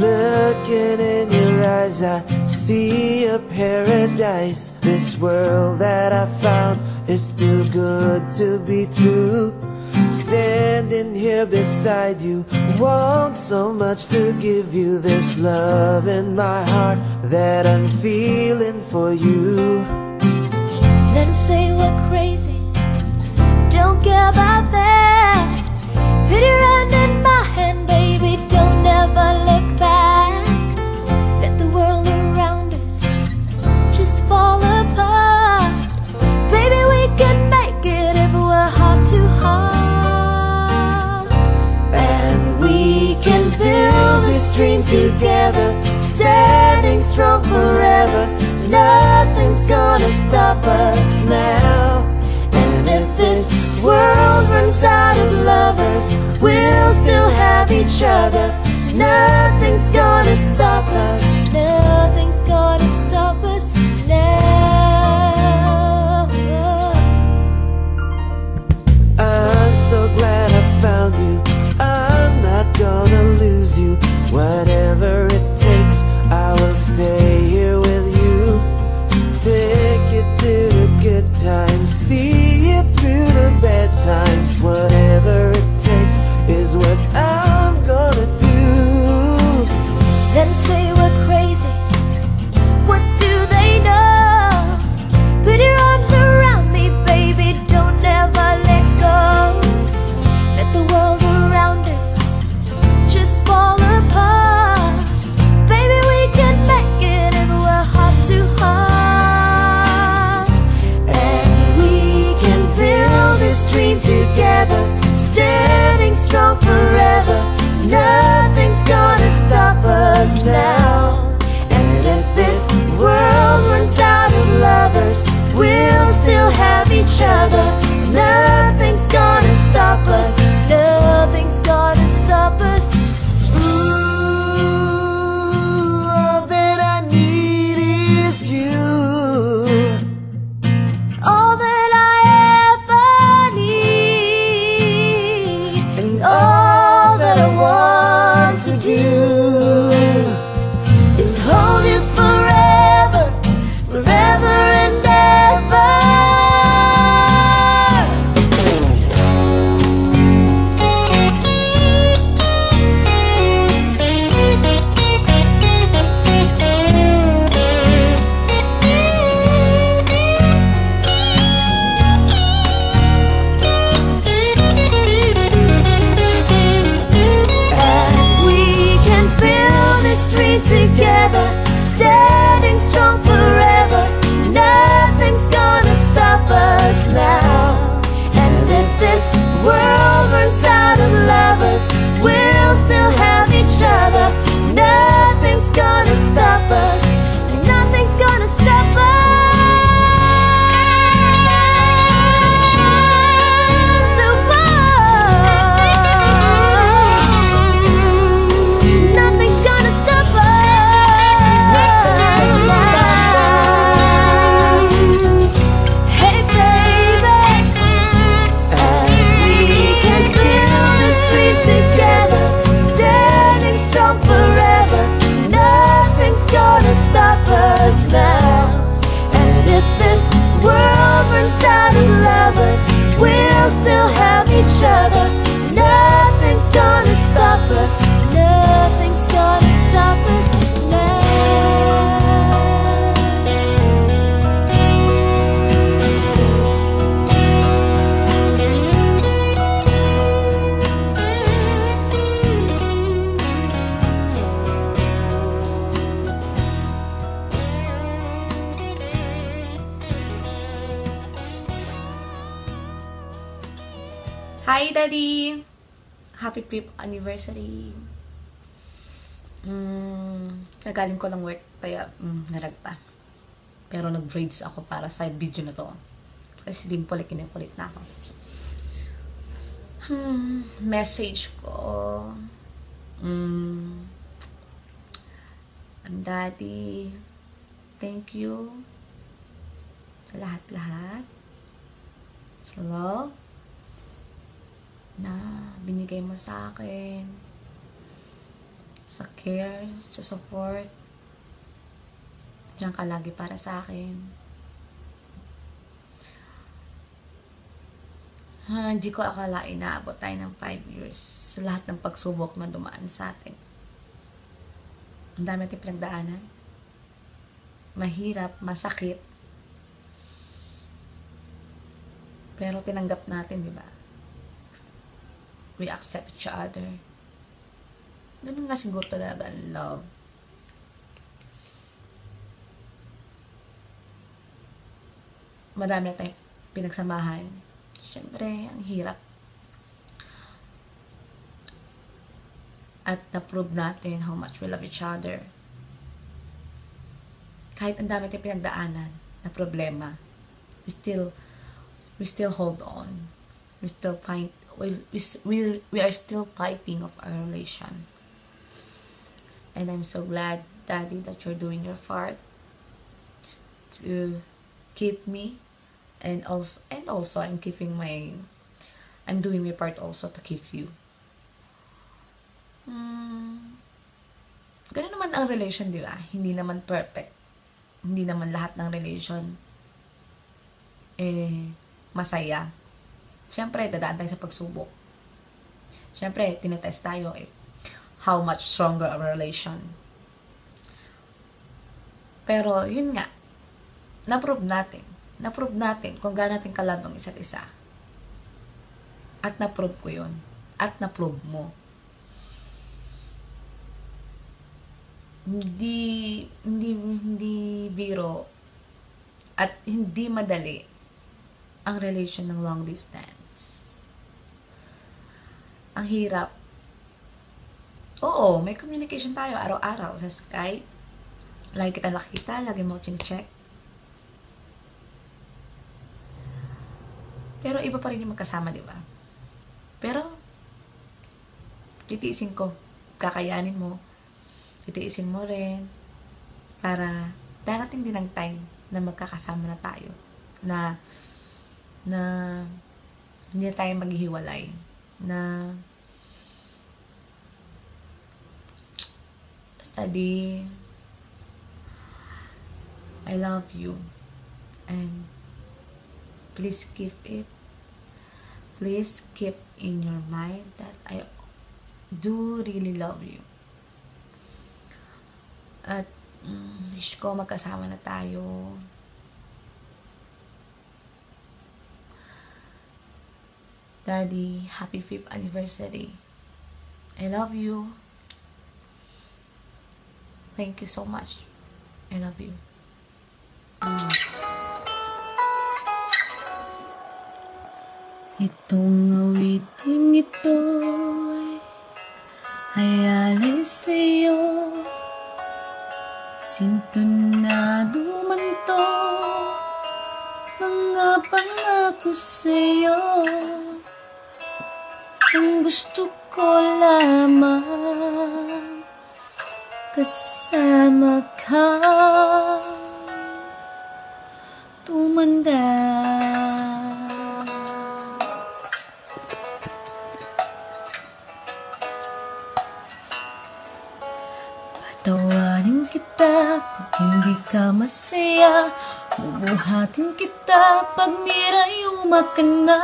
Looking in your eyes, I see a paradise. This world that I found is too good to be true. Standing here beside you, want so much to give you. This love in my heart that I'm feeling for you. Let them say we're crazy, don't care about that. Put your hand in my hand, baby, don't ever look back. Let the world around us just fall apart. Baby, we can make it if we're heart to heart. And we can build this dream together, standing strong forever. Nothing's gonna stop us now. And if this world runs out of lovers, we'll still have each other. Nothing's gonna stop us. Nothing's gonna stop us now. I'm so glad I found you. I'm not gonna lose you. Whatever it takes, I will stay here with you. Take it to the good times, see it through the bad times. Whatever it takes is what I'm gonna do. Let them say we're crazy, what do they know? Put your arms around me, baby, don't ever let go. Let the world around us just fall apart. Baby, we can make it if we're heart to heart. And we can build this dream together, standing strong forever. Nothing's gonna stop us now. And if this world runs out of lovers, we'll still have each other. Nothing's gonna stop us. Nothing's gonna stop us. Ooh, all that I need is you. All that I ever need, And all that I want to do is hold you forever, forever and ever. And we can build this dream together, standing strong forever. Nothing's gonna stop us now. And if this world runs out of lovers, we'll still have each other. Nothing's gonna stop us. nothing's gonna stop us. Nothing's gonna stop us. Nothing's gonna stop us. Hey baby, And we can build this dream together, standing strong forever. Nothing's gonna stop us now. And if this world runs out of lovers, we'll still have each other. Nothing's gonna stop us. nothing's gonna stop us now. Hi, Daddy! Happy 5th anniversary. Nagaling ko lang work, kaya narag pa. Pero nag-braids ako para side video na to. Kasi dimple, kinukulit na ako. Message ko. Daddy, thank you sa lahat-lahat. Sa love na binigay mo sa akin. Sa care, sa support. Diyan ka lagi para sa akin. Hindi ko akalain na abot tayo ng 5 years sa lahat ng pagsubok na dumaan sa atin. Ang dami natin pinagdaanan. Mahirap, masakit. Pero tinanggap natin, di ba? We accept each other. Ganun nga siguro talaga ang love. Madami na tayong pinagsamahan. Siyempre, ang hirap. At na-prove natin how much we love each other. Kahit ang dami tayong pinagdaanan na problema, we still hold on. We are still fighting of our relation. And I'm so glad, Daddy, that you're doing your part to keep me, and also I'm doing my part also to keep you. Ganun naman ang relation, di ba? Hindi naman perfect. Hindi naman lahat ng relation masaya. Siyempre, dadaan tayo sa pagsubok. Siyempre, tinetest tayo how much stronger our relation. Pero, yun nga, na-prove natin kung gaano natin kalab ang isa't isa. At na-prove ko yun. At na-prove mo. Hindi biro at hindi madali ang relation ng long distance. Ang hirap. Oo, may communication tayo araw-araw sa Skype. Lagi kita nakita, lagi mo chine-check. Pero iba pa rin yung magkasama, di ba? Pero titiisin ko, kakayanin mo. Titiisin mo rin para darating din ang time na magkakasama na tayo, na hindi na tayo maghihiwalay, na study. I love you, and please keep in your mind that I do really love you. At wish ko magkasama na tayo. Daddy, happy 5th anniversary. I love you. Thank you so much. I love you. Itong awiting ito'y ay alay sa'yo. Sintonado man to, mga pangako sa'yo. Ang gusto ko lamang kasama ka, tumanda. Patawarin kita pag hindi ka masaya. Bubuhatin kita pag nirayuma ka na.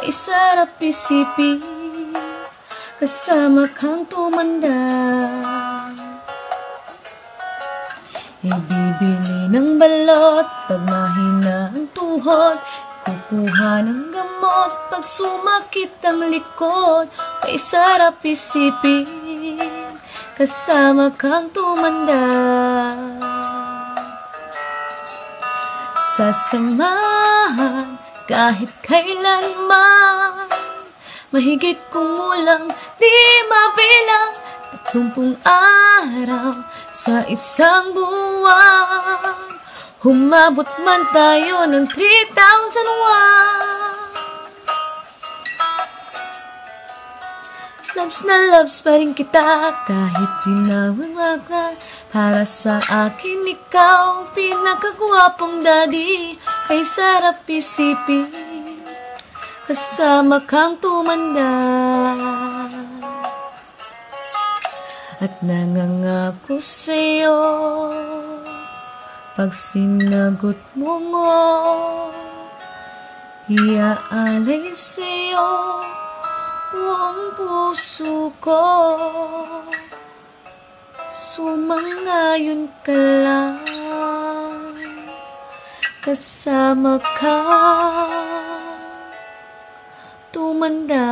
Ay sarap isipin kasama kang tumanda. Ibibili ng balot pag mahina ang tuhod. Kukuha ng gamot pag sumakit ang likod. Ay sarap isipin kasama kang tumanda. Sasamahan kahit kailanman, mahigit kung ulang di mabilang. 30 araw sa isang buwan, humabot man tayo ng 3,001. Loves na loves pa rin kita kahit di naman wala. Para sa akin ikaw ang pinakagwapong daddy. Kay sarap isipin kasama kang tumanda. At nangangako sa'yo pag sinagot mo ngo, iaalay sa'yo ang puso ko. Sumangayon ka lang, kasama ka tumanda.